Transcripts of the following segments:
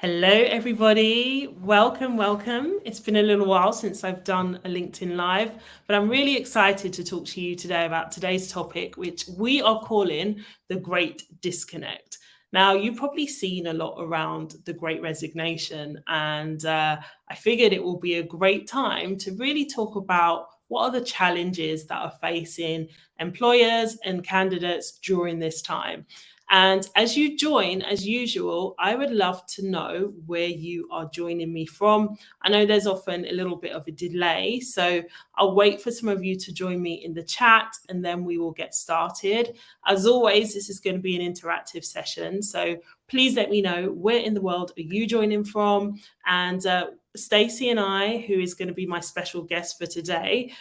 Hello, everybody. Welcome, welcome. It's been a little while since I've done a LinkedIn Live, but I'm really excited to talk to you today about today's topic, which we are calling the Great Disconnect. Now, you've probably seen a lot around the Great Resignation, and I figured it will be a great time to really talk about what are the challenges that are facing employers and candidates during this time. And as you join, as usual, I would love to know where you are joining me from. I know there's often a little bit of a delay, so I'll wait for some of you to join me in the chat and then we will get started. As always, this is going to be an interactive session, so please let me know where in the world are you joining from. And Stacey and I, who is going to be my special guest for today,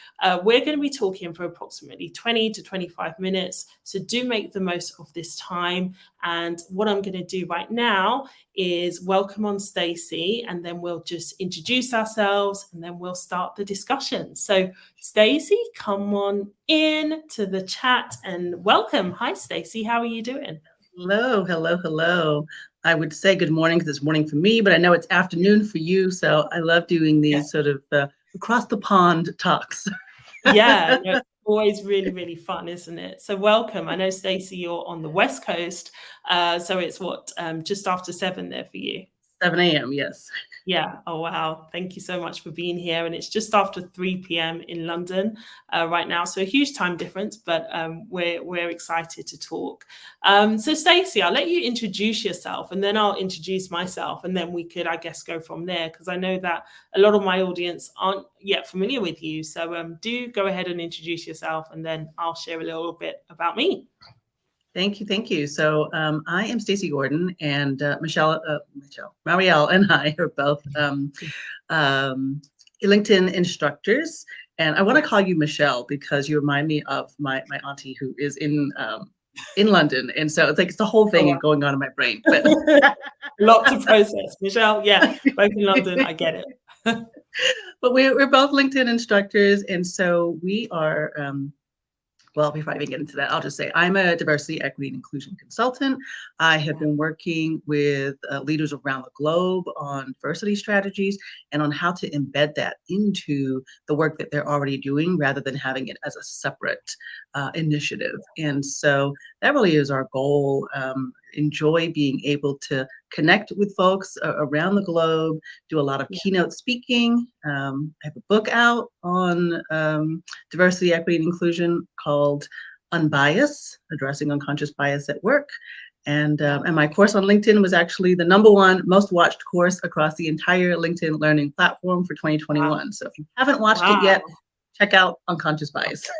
we're going to be talking for approximately 20 to 25 minutes. So do make the most of this time. And what I'm going to do right now is welcome on Stacey, and then we'll just introduce ourselves and then we'll start the discussion. So Stacey, come on in to the chat and welcome. Hi, Stacey. How are you doing? Hello, hello, hello. I would say good morning because it's morning for me, but I know it's afternoon for you. So I love doing these sort of across the pond talks. Yeah, no, it's always really, really fun, isn't it? So welcome. I know, Stacey, you're on the West Coast. So it's just after 7 there for you? 7 a.m., yes. Yeah. Oh, wow. Thank you so much for being here. And it's just after 3 p.m. in London right now. So a huge time difference, but we're excited to talk. So Stacey, I'll let you introduce yourself and then I'll introduce myself and then we could, I guess, go from there because I know that a lot of my audience aren't yet familiar with you. So do go ahead and introduce yourself and then I'll share a little bit about me. Thank you, thank you. So I am Stacey Gordon, and Marielle, and I are both LinkedIn instructors. And I want to call you Michelle because you remind me of my auntie who is in London, and so it's like it's the whole thing going on in my brain. But lot to process, Michelle. Yeah, both in London. I get it. But we're both LinkedIn instructors, and so we are. Well, before I even get into that, I'll just say I'm a diversity, equity, and inclusion consultant. I have been working with leaders around the globe on diversity strategies and on how to embed that into the work that they're already doing rather than having it as a separate initiative. And so that really is our goal. Enjoy being able to connect with folks around the globe, do a lot of keynote speaking. I have a book out on diversity, equity, and inclusion called Unbiased, Addressing Unconscious Bias at Work. And my course on LinkedIn was actually the #1 most watched course across the entire LinkedIn learning platform for 2021. Wow. So if you haven't watched it yet, check out Unconscious Bias.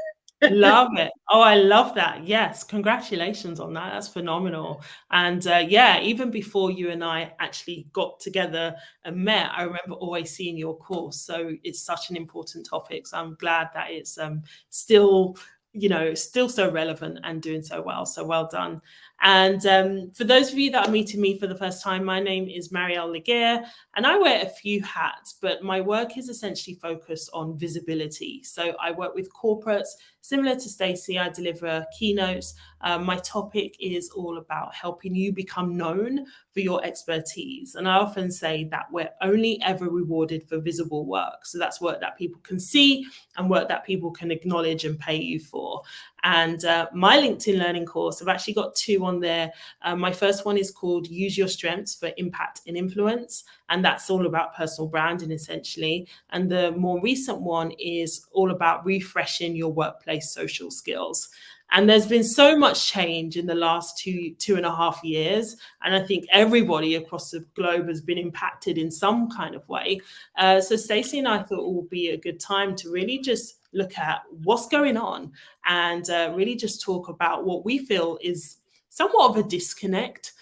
Love it. Oh, I love that. Yes. Congratulations on that. That's phenomenal. And even before you and I actually got together and met, I remember always seeing your course. So it's such an important topic. So I'm glad that it's still so relevant and doing so well. So well done. And for those of you that are meeting me for the first time, my name is Marielle Legair, and I wear a few hats, but my work is essentially focused on visibility. So I work with corporates. Similar to Stacey, I deliver keynotes. My topic is all about helping you become known for your expertise. And I often say that we're only ever rewarded for visible work. So that's work that people can see and work that people can acknowledge and pay you for. And my LinkedIn learning course, I've actually got 2 on there. My first one is called Use Your Strengths for Impact and Influence. And that's all about personal branding, essentially. And the more recent one is all about refreshing your workplace social skills. And there's been so much change in the last 2.5 years. And I think everybody across the globe has been impacted in some kind of way. So Stacey and I thought it would be a good time to really just look at what's going on and really just talk about what we feel is somewhat of a disconnect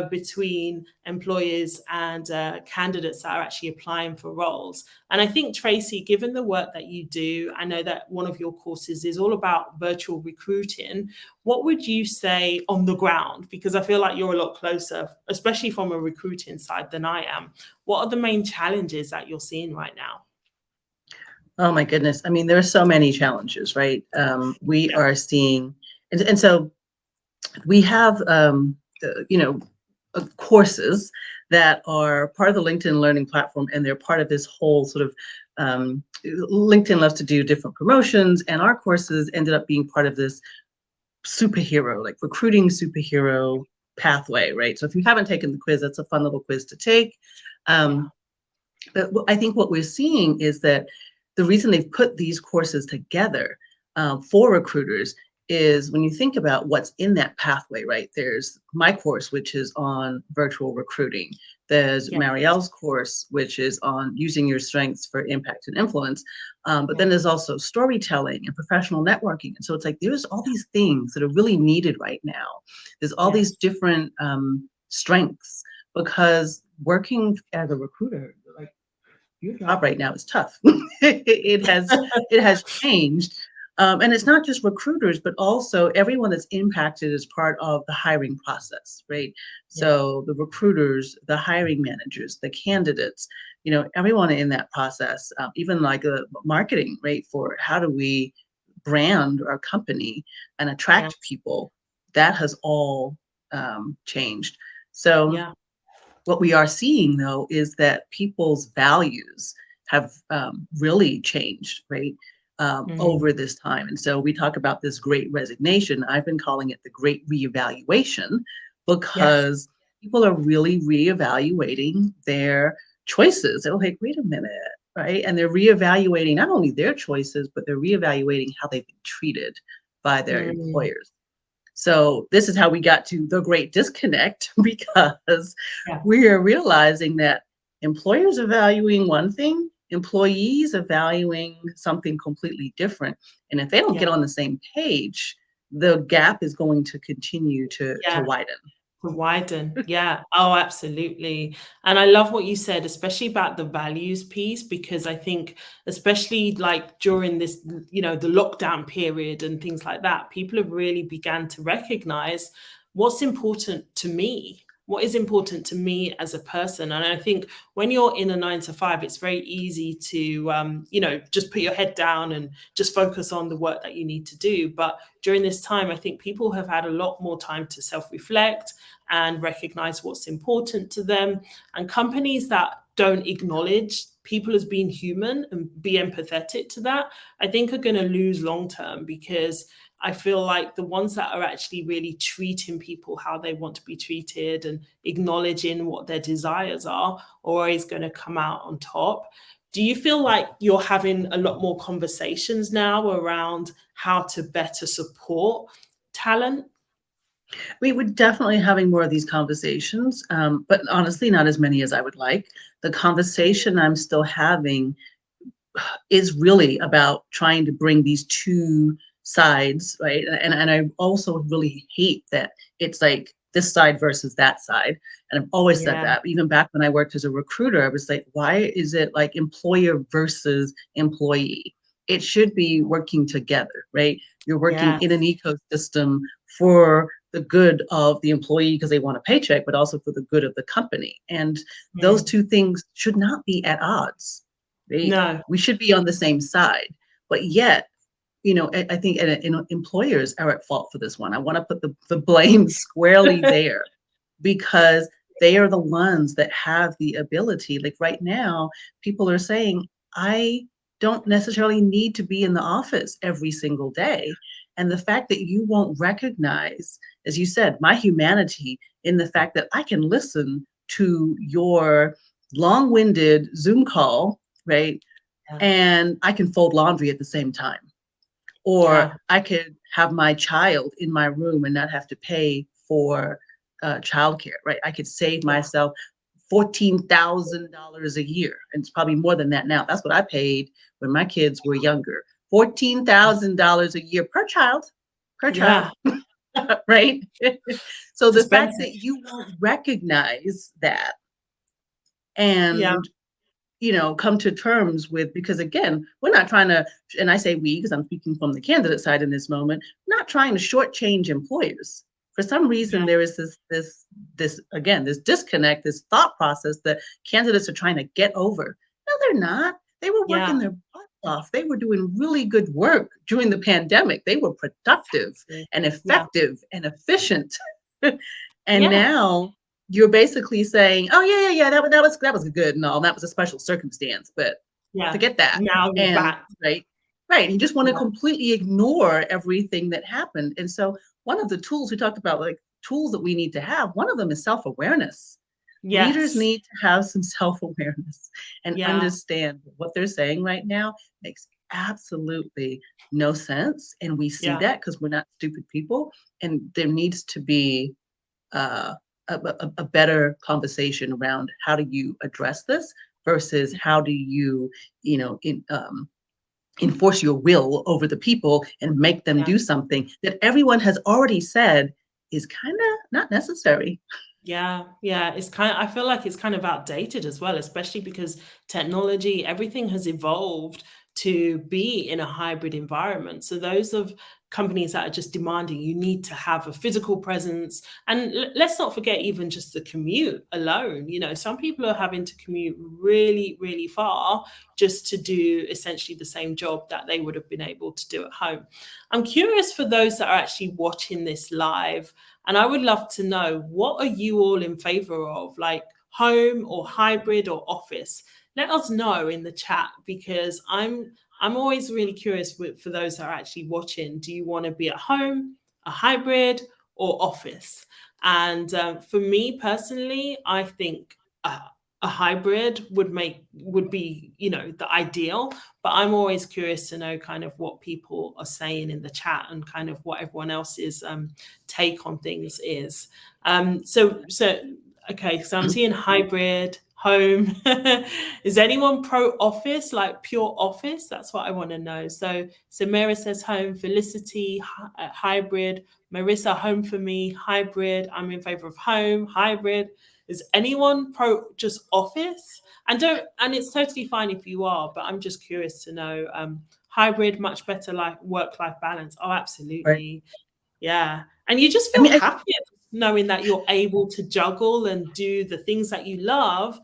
between employers and candidates that are actually applying for roles. And I think, Tracy, given the work that you do, I know that one of your courses is all about virtual recruiting. What would you say on the ground? Because I feel like you're a lot closer, especially from a recruiting side, than I am. What are the main challenges that you're seeing right now? Oh my goodness. I mean, there are so many challenges, right? We are seeing, and so we have, courses that are part of the LinkedIn Learning platform, and they're part of this whole sort of LinkedIn loves to do different promotions, and our courses ended up being part of this superhero, like recruiting superhero pathway, right? So if you haven't taken the quiz, that's a fun little quiz to take. Yeah. Um, but I think what we're seeing is that the reason they've put these courses together for recruiters is when you think about what's in that pathway, right? There's my course, which is on virtual recruiting. There's Yeah. Marielle's course, which is on using your strengths for impact and influence. But Yeah. then there's also storytelling and professional networking. And so it's like there's all these things that are really needed right now. There's all these Yes. different strengths because working as a recruiter, like your job right now is tough. it has it has changed, and it's not just recruiters, but also everyone that's impacted as part of the hiring process, right? Yeah. So the recruiters, the hiring managers, the candidates, everyone in that process, even like marketing, right? For how do we brand our company and attract Yes. people? That has all changed. So Yeah. what we are seeing, though, is that people's values have really changed, right, Mm. over this time. And so we talk about this great resignation. I've been calling it the great reevaluation Yes. because people are really reevaluating their choices. They're like, wait a minute, right? And they're reevaluating not only their choices, but they're reevaluating how they've been treated by their Mm. employers. So this is how we got to the great disconnect because Yeah. we are realizing that employers are valuing one thing, employees are valuing something completely different. And if they don't Yeah. get on the same page, the gap is going to continue to Yeah. widen. To widen. Yeah. Oh, absolutely. And I love what you said, especially about the values piece, because I think, especially like during this, the lockdown period and things like that, people have really began to recognize what's important to me. What is important to me as a person? And I think when you're in a 9 to 5, it's very easy to, just put your head down and just focus on the work that you need to do. But during this time, I think people have had a lot more time to self reflect and recognize what's important to them. And companies that don't acknowledge people as being human and be empathetic to that, I think are going to lose long term, because I feel like the ones that are actually really treating people how they want to be treated and acknowledging what their desires are always going to come out on top. Do you feel like you're having a lot more conversations now around how to better support talent? We're definitely having more of these conversations, but honestly, not as many as I would like. The conversation I'm still having is really about trying to bring these two sides, right? And I also really hate that it's like this side versus that side. And I've always said Yeah. that. Even back when I worked as a recruiter, I was like, why is it like employer versus employee? It should be working together, right? You're working in an Yes. ecosystem for the good of the employee because they want a paycheck, but also for the good of the company. And those Mm. two things should not be at odds, right? No. We should be on the same side. But yet, I think employers are at fault for this one. I want to put the blame squarely there because they are the ones that have the ability. Like right now, people are saying, I don't necessarily need to be in the office every single day. And the fact that you won't recognize, as you said, my humanity in the fact that I can listen to your long winded Zoom call, right? Yeah. And I can fold laundry at the same time. Or Yeah. I could have my child in my room and not have to pay for childcare, right? I could save Yeah. myself $14,000 a year. And it's probably more than that now. That's what I paid when my kids were younger. $14,000 a year per child, Yeah. right? So It's the fact expensive. that you won't recognize that Yeah. and come to terms with, because again, we're not trying to, and I say we because I'm speaking from the candidate side in this moment, not trying to shortchange employers. For some reason, Yeah. there is this again, this disconnect, this thought process that candidates are trying to get over. No, they're not. They were Yeah. working their butts off. They were doing really good work during the pandemic. They were productive Exactly. and Yeah. effective and efficient. And Yeah. now you're basically saying, oh yeah, that was good and all. That was a special circumstance, but Yeah. forget that. Now you're And back. right, right. You just want to Yeah. completely ignore everything that happened. And so one of the tools we talked about, like tools that we need to have, one of them is self-awareness. Leaders Yes. need to have some self-awareness and Yeah. understand what they're saying right now makes absolutely no sense. And we see Yeah. that because we're not stupid people. And there needs to be uh, a better conversation around how do you address this versus how do you, enforce your will over the people and make them Yeah. do something that everyone has already said is kind of not necessary. Yeah, yeah, I feel like it's kind of outdated as well, especially because technology, everything has evolved to be in a hybrid environment. So those of companies that are just demanding you need to have a physical presence, and let's not forget even just the commute alone. Some people are having to commute really, really far just to do essentially the same job that they would have been able to do at home. I'm curious for those that are actually watching this live, and I would love to know, what are you all in favor of, like home or hybrid or office? Let us know in the chat, because I'm always really curious for those that are actually watching. Do you want to be at home, a hybrid, or office? And for me personally, I think a hybrid would be the ideal. But I'm always curious to know kind of what people are saying in the chat and kind of what everyone else's take on things is. So okay, so I'm seeing hybrid, home. Is anyone pro office, like pure office? That's what I want to know. So Samira says home, Felicity hybrid, Marissa home for me, hybrid. I'm in favor of home, hybrid. Is anyone pro just office? And it's totally fine if you are, but I'm just curious to know. Hybrid, much better, like work-life balance. Oh, Right. absolutely. Yeah. And you just I feel mean, happier knowing that you're able to juggle and do the things that you love,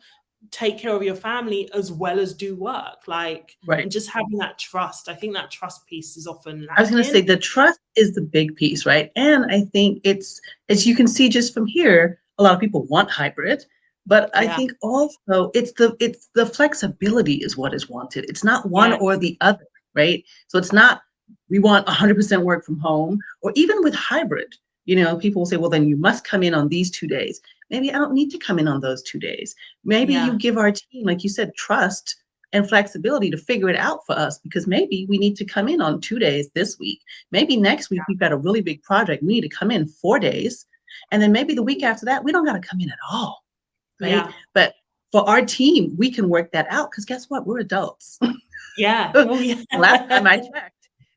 take care of your family as well as do work. Like, right. and just having that trust. I think that trust piece is often I was going to say lacking. the trust is the big piece, right? And I think it's, as you can see just from here, a lot of people want hybrid, but I Yeah. think also it's the flexibility is what is wanted. It's not one Yes. or the other, right? So it's not we want 100% work from home, or even with hybrid. People will say, well, then you must come in on these 2 days. Maybe I don't need to come in on those 2 days. Maybe you Yeah. give our team, like you said, trust and flexibility to figure it out for us, because maybe we need to come in on 2 days this week. Maybe next week we've got a really big project. We need to come in 4 days. And then maybe the week after that, we don't got to come in at all. Right. Yeah. But for our team, we can work that out because guess what? We're adults. Yeah. Well, yeah. Last time I checked,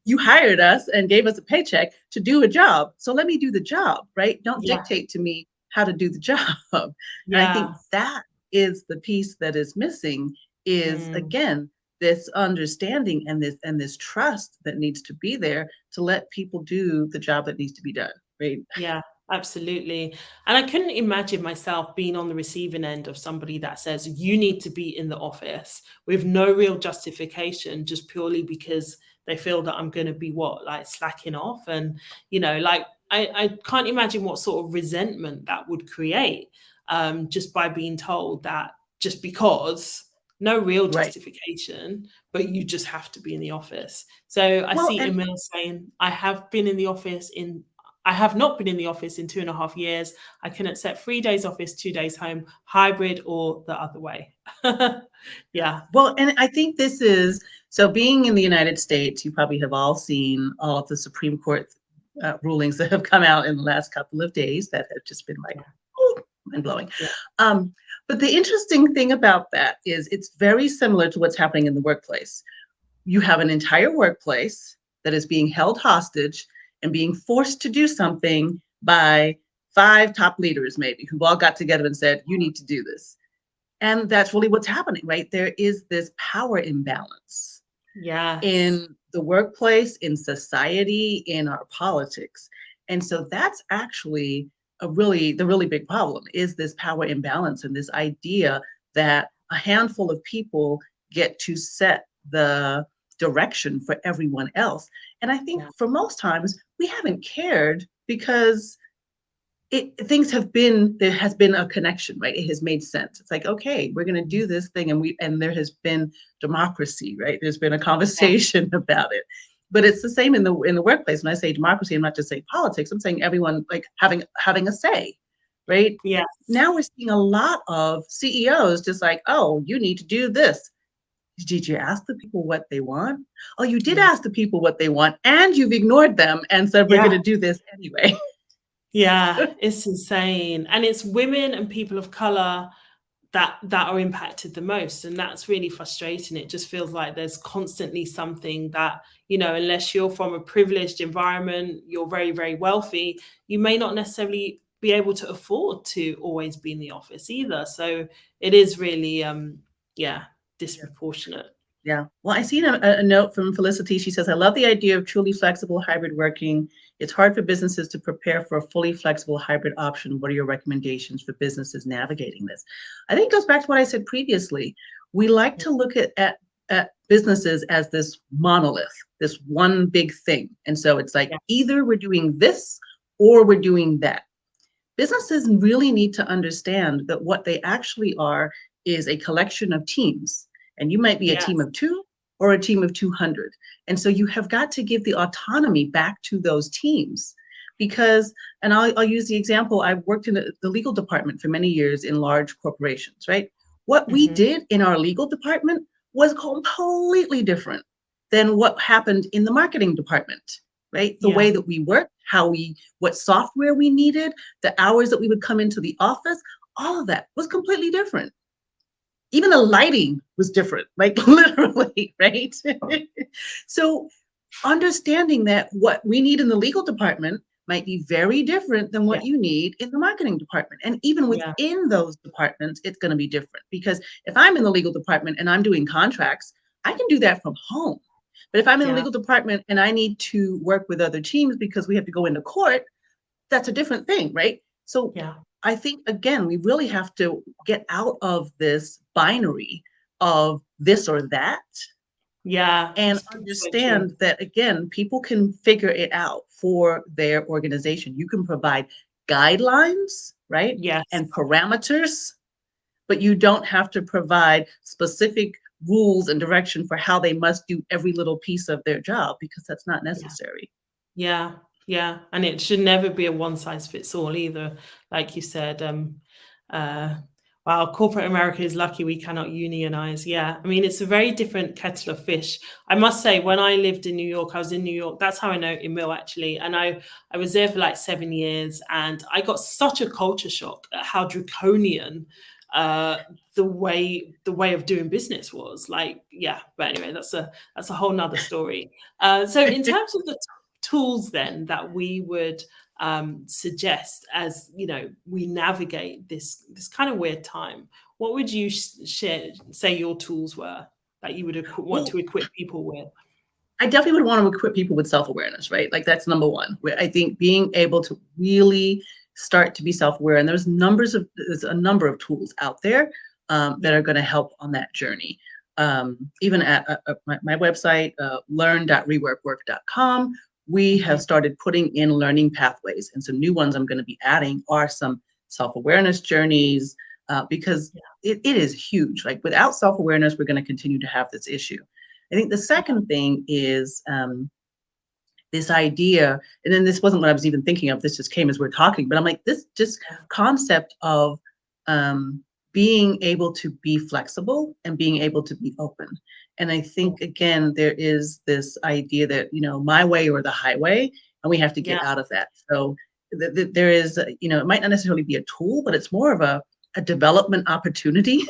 you hired us and gave us a paycheck to do a job. So let me do the job, right? Don't Yeah. dictate to me how to do the job. And I think Yeah. that is the piece that is missing is, Mm. again, this understanding and this trust that needs to be there to let people do the job that needs to be done, right? Yeah, absolutely. And I couldn't imagine myself being on the receiving end of somebody that says you need to be in the office with no real justification, just purely because they feel that I'm going to be like slacking off. And, like I can't imagine what sort of resentment that would create, just by being told that just because. No real Right. justification, but you just have to be in the office. So I Well, see and Emil saying, I have not been in the office in 2.5 years. I can accept 3 days office, 2 days home, hybrid, or the other way. Yeah, Well, and I think this is so being in the United States, you probably have all seen all of the Supreme Court rulings that have come out in the last couple of days that have just been like, yeah, oh, mind blowing. yeah, Um, but the interesting thing about that is it's very similar to what's happening in the workplace. You have an entire workplace that is being held hostage and being forced to do something by five top leaders, maybe, who've all got together and said, you need to do this. And that's really what's happening, right? There is this power imbalance yes, in the workplace, in society, in our politics. And so that's actually the really big problem is this power imbalance and this idea that a handful of people get to set the direction for everyone else. And I think yeah, for most times we haven't cared because there has been a connection, right? It has made sense. It's like, okay, we're going to do this thing, and there has been democracy, right? There's been a Yeah. conversation about it. But it's the same in the workplace. When I say democracy, I'm not just saying politics. I'm saying everyone like having a say, right? Yes. Now we're seeing a lot of CEOs just like, oh, you need to do this. Did you ask the people what they want? Oh, you did Yeah. ask the people what they want, and you've ignored them and said we're going Yeah. to do this anyway. Yeah. It's insane. And it's women and people of color that are impacted the most, and that's really frustrating. It just feels like there's constantly something that, unless you're from a privileged environment, you're very, very wealthy, you may not necessarily be able to afford to always be in the office either. So it is really yeah, disproportionate. Yeah. Well, I seen a note from Felicity. She says, I love the idea of truly flexible hybrid working. It's hard for businesses to prepare for a fully flexible hybrid option. What are your recommendations for businesses navigating this? I think it goes back to what I said previously. We like to look at businesses as this monolith, this one big thing. And so it's like Yeah. either we're doing this or we're doing that. Businesses really need to understand that what they actually are is a collection of teams. And you might be a Yes. team of 2 or a team of 200. And so you have got to give the autonomy back to those teams because, and I'll use the example, I've worked in the legal department for many years in large corporations, right? What we Hmm. did in our legal department was completely different than what happened in the marketing department, right? The Yeah. way that we worked, what software we needed, the hours that we would come into the office, all of that was completely different. Even the lighting was different, like literally, right? So understanding that what we need in the legal department might be very different than Yeah. what you need in the marketing department. And even Yeah. within those departments, it's going to be different because if I'm in the legal department and I'm doing contracts, I can do that from home. But if I'm in the Yeah. legal department and I need to work with other teams because we have to go into court, that's a different thing, right? So Yeah. I think, again, we really have to get out of this binary of this or that Yeah. and It's so true. understand that, again, people can figure it out for their organization. You can provide guidelines, right? Yes. And parameters, but you don't have to provide specific rules and direction for how they must do every little piece of their job because that's not Yeah. necessary. Yeah, yeah, and it should never be a one size fits all either. Like you said, uh, wow, corporate America is lucky we cannot unionize. Yeah, I mean, it's a very different kettle of fish. I must say, when I lived in New York, I was in New York. That's how I know Emil actually, and I was there for like 7 years, and I got such a culture shock at how draconian uh the way of doing business was. Like, yeah, but anyway, that's a whole nother story. So in terms of the tools then that we would suggest as we navigate this kind of weird time, what would you say your tools were that you would want Well, to equip people with? I definitely would want to equip people with self-awareness, right? Like that's number one. Where I think being able to really start to be self-aware, and there's a number of tools out there that Yeah. are going to help on that journey. Even at my website, learn.reworkwork.com, we have Hmm. started putting in learning pathways, and some new ones I'm going to be adding are some self-awareness journeys because Yeah. it is huge. Like without self-awareness, we're going to continue to have this issue. I think the second thing is this idea, and then this wasn't what I was even thinking of. This just came as we're talking, but I'm like, this just Yeah. concept of um, being able to be flexible and being able to be open. And I Yeah. think, again, there is this idea that, my way or the highway, and we have to Yeah. get out of that. So there is, it might not necessarily be a tool, but it's more of a development opportunity,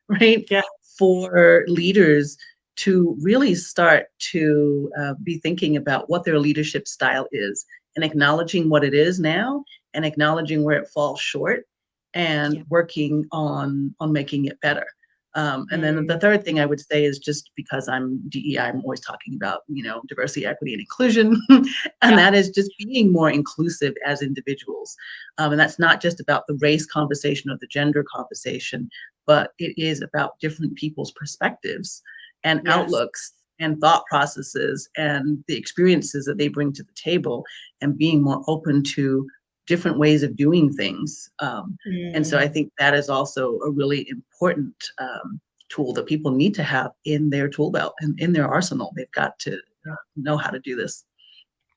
right? Yeah. For leaders to really start to be thinking about what their leadership style is and acknowledging what it is now and acknowledging where it falls short and Yeah. working on making it better. And then the Mm, third thing I would say is just because I'm DEI, I'm always talking about, diversity, equity, and inclusion. And yeah. that is just being more inclusive as individuals. And that's not just about the race conversation or the gender conversation, but it is about different people's perspectives and Yes. outlooks and thought processes and the experiences that they bring to the table and being more open to different ways of doing things. And so I Mm. think that is also a really important tool that people need to have in their tool belt and in their arsenal. They've got to know how to do this.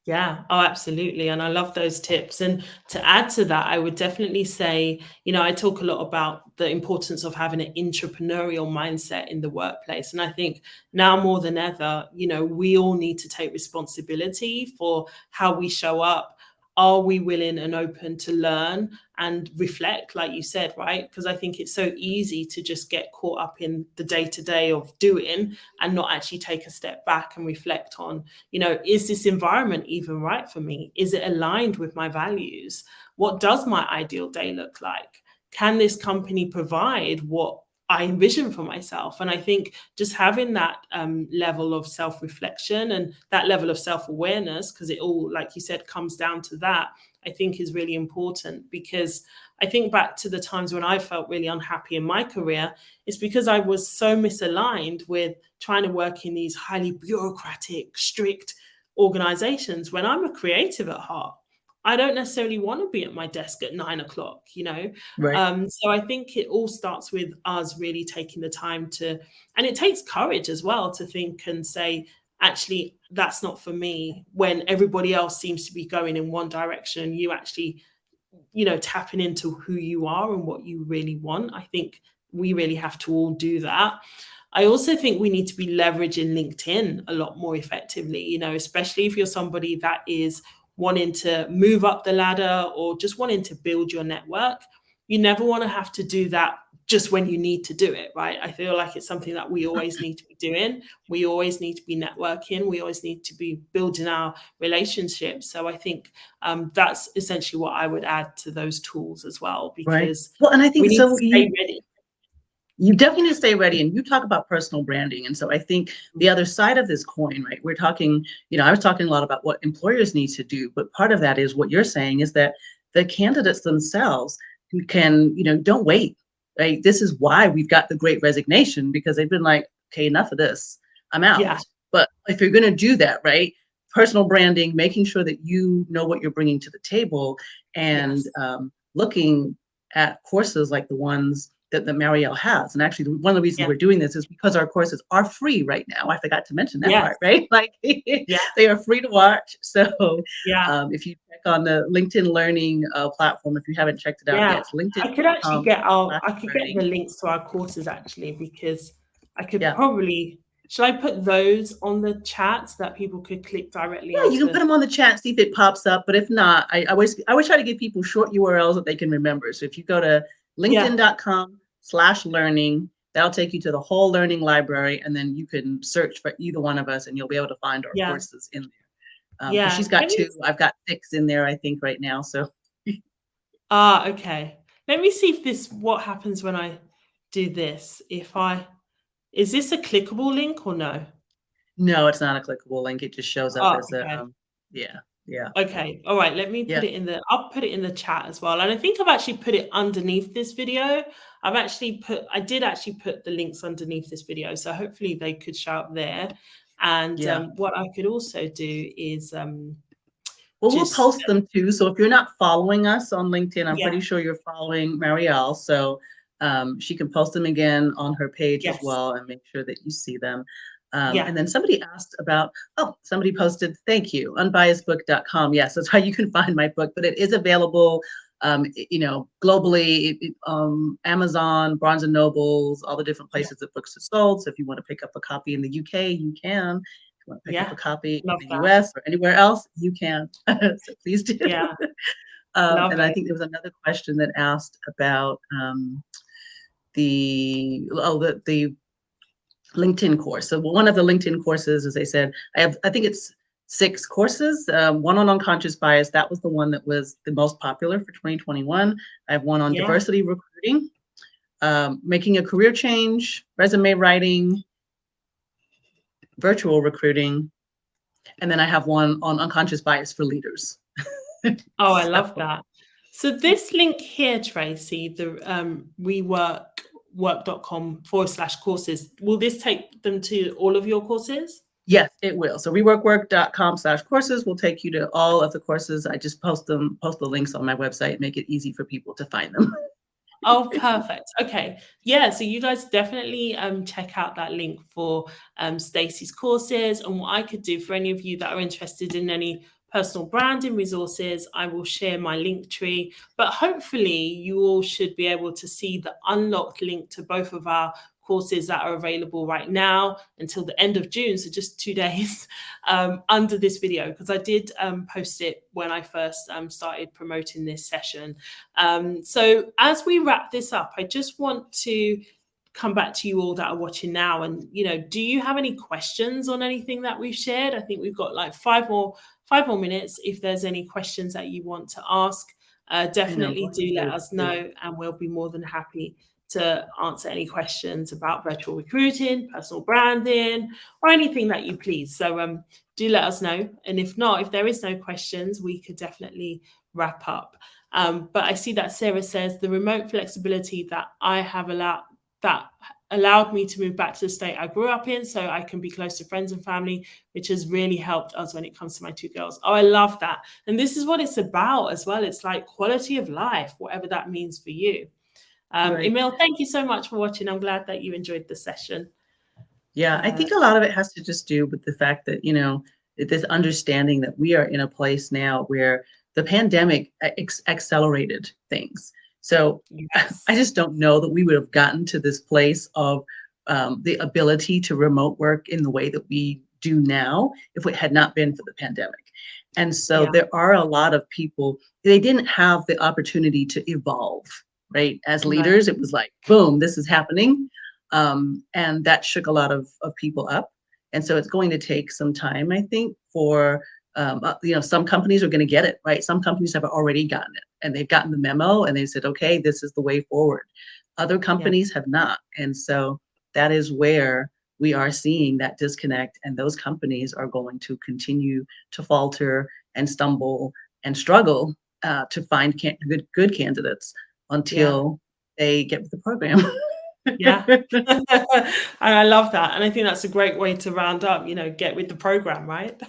Yeah, oh, absolutely. And I love those tips. And to add to that, I would definitely say, I talk a lot about the importance of having an entrepreneurial mindset in the workplace. And I think now more than ever, we all need to take responsibility for how we show up. Are we willing and open to learn and reflect, like you said, right? Because I think it's so easy to just get caught up in the day to day of doing and not actually take a step back and reflect on, is this environment even right for me? Is it aligned with my values? What does my ideal day look like? Can this company provide what I envision for myself? And I think just having that level of self-reflection and that level of self-awareness, because it all, like you said, comes down to that, I think is really important. Because I think back to the times when I felt really unhappy in my career, it's because I was so misaligned with trying to work in these highly bureaucratic, strict organizations when I'm a creative at heart. I don't necessarily want to be at my desk at 9 o'clock. Right. So I think it all starts with us really taking the time to, and it takes courage as well to think and say, actually, that's not for me. When everybody else seems to be going in one direction, you actually, tapping into who you are and what you really want. I think we really have to all do that. I also think we need to be leveraging LinkedIn a lot more effectively, especially if you're somebody that is wanting to move up the ladder or just wanting to build your network. You never want to have to do that just when you need to do it, right? I feel like it's something that we always need to be doing. We always need to be networking. We always need to be building our relationships. So I think that's essentially what I would add to those tools as well, Right. because Well, and I we think need so to stay ready. you definitely need to stay ready. And you talk about personal branding. And so I think the other side of this coin, right? We're talking, I was talking a lot about what employers need to do, but part of that is what you're saying is that the candidates themselves can, don't wait, right? This is why we've got the great resignation, because they've been like, okay, enough of this, I'm Yeah, out. But if you're going to do that, right? Personal branding, making sure that you know what you're bringing to the table, and yes, looking at courses like the ones that Marielle has. And actually, one of the reasons yeah, we're doing this is because our courses are free right now. I forgot to mention that yes, part, right? Like yeah, they are free to watch. So yeah. if you check on the LinkedIn Learning platform, if you haven't checked it out Yeah, yet, it's I could actually get I could get the linkedin.com/learning. links to our courses actually, because I could Yeah. probably, should I put those on the chat so that people could click directly Yeah, you can put into? them on the chat, see if it pops up. But if not, I always try to give people short URLs that they can remember. So if you go to Yeah, linkedin.com/learning, that'll take you to the whole learning library. And then you can search for either one of us and you'll be able to find our yeah, courses in there. Because she's yeah. got Let me, two, I've got six in there, I think, right now. So okay. Let me see if what happens when I do this. Is this a clickable link or no? no, it's not a clickable link. It just shows up Oh, as a, okay. yeah, yeah, Okay. All right. Let me yeah, I'll put it in the chat as well. And I think I've actually put it underneath this video. I did actually put the links underneath this video. So hopefully they could show up there. And yeah. what I could also do is Well, we'll just, post them too. So if you're not following us on LinkedIn, I'm yeah, pretty sure you're following Marielle. So she can post them again on her page as yes, well and make sure that you see them. yeah, And then somebody asked about, somebody posted, thank you, unbiasedbook.com. Yes, that's how you can find my book, but it is available, globally, Amazon, Barnes and Nobles, all the different yeah, places that books are sold. So if you want to pick up a copy in the UK, you can. You want to pick up yeah. a copy in Love the that. US or anywhere else, you can. So please do. Yeah, love And I it. think there was another question that asked about the LinkedIn course. So one of the LinkedIn courses, as I said, I think it's 6 courses. One on unconscious bias. That was the one that was the most popular for 2021. I have one on Yeah, diversity recruiting, making a career change, resume writing, virtual recruiting, and then I have one on unconscious bias for leaders. oh, I love So that. So this link here, Tracy, the rework work.com/courses, will this take them to all of your courses? Yes, it will. So reworkwork.com/courses will take you to all of the courses. I just post the links on my website, make it easy for people to find them. Oh, perfect. Okay. Yeah, so you guys definitely check out that link for Stacey's courses. And what I could do for any of you that are interested in any personal branding resources, I will share my link tree. But hopefully you all should be able to see the unlocked link to both of our courses that are available right now until the end of June, so just 2 days under this video, because I did post it when I first started promoting this session. So as we wrap this up, I just want to come back to you all that are watching now. And, do you have any questions on anything that we've shared? I think we've got like five more minutes. If there's any questions that you want to ask, Go definitely do let ahead. us know, and we'll be more than happy to answer any questions about virtual recruiting, personal branding, or anything that you please. So do let us know. And if not, if there is no questions, we could definitely wrap up. But I see that Sarah says the remote flexibility that I have allowed me to move back to the state I grew up in so I can be close to friends and family, which has really helped us when it comes to my two girls. Oh, I love that. And this is what it's about as well. It's like quality of life, whatever that means for you. Right. Emil, thank you so much for watching. I'm glad that you enjoyed the session. Yeah, I think a lot of it has to just do with the fact that, this understanding that we are in a place now where the pandemic accelerated things. So I Yes. just don't know that we would have gotten to this place of the ability to remote work in the way that we do now if it had not been for the pandemic. And so Yeah. there are a lot of people, they didn't have the opportunity to evolve, right? As Right. leaders, it was like, boom, this is happening. And that shook a lot of people up. And so it's going to take some time, I think, for some companies are going to get it, right? Some companies have already gotten it and they've gotten the memo and they said, okay, this is the way forward. Other Yeah. companies have not. And so that is where we are seeing that disconnect, and those companies are going to continue to falter and stumble and struggle to find good candidates Yeah. until they get with the program. Yeah. And I love that. And I think that's a great way to round up, get with the program, right?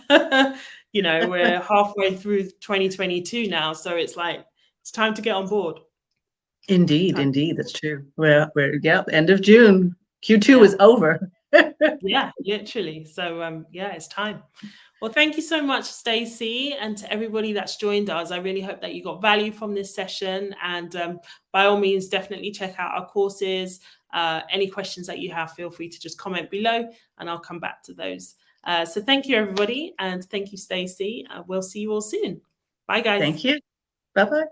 We're halfway through 2022 now. So it's like, it's time to get on board. Indeed, Time. indeed, that's true. Yep, end of June. Q2 Yeah. is over. Yeah, literally. So yeah, it's time. Well, thank you so much, Stacey, and to everybody that's joined us. I really hope that you got value from this session. And by all means, definitely check out our courses. Any questions that you have, feel free to just comment below and I'll come back to those. So thank you, everybody. And thank you, Stacey. We'll see you all soon. Bye, guys. Thank you. Bye-bye.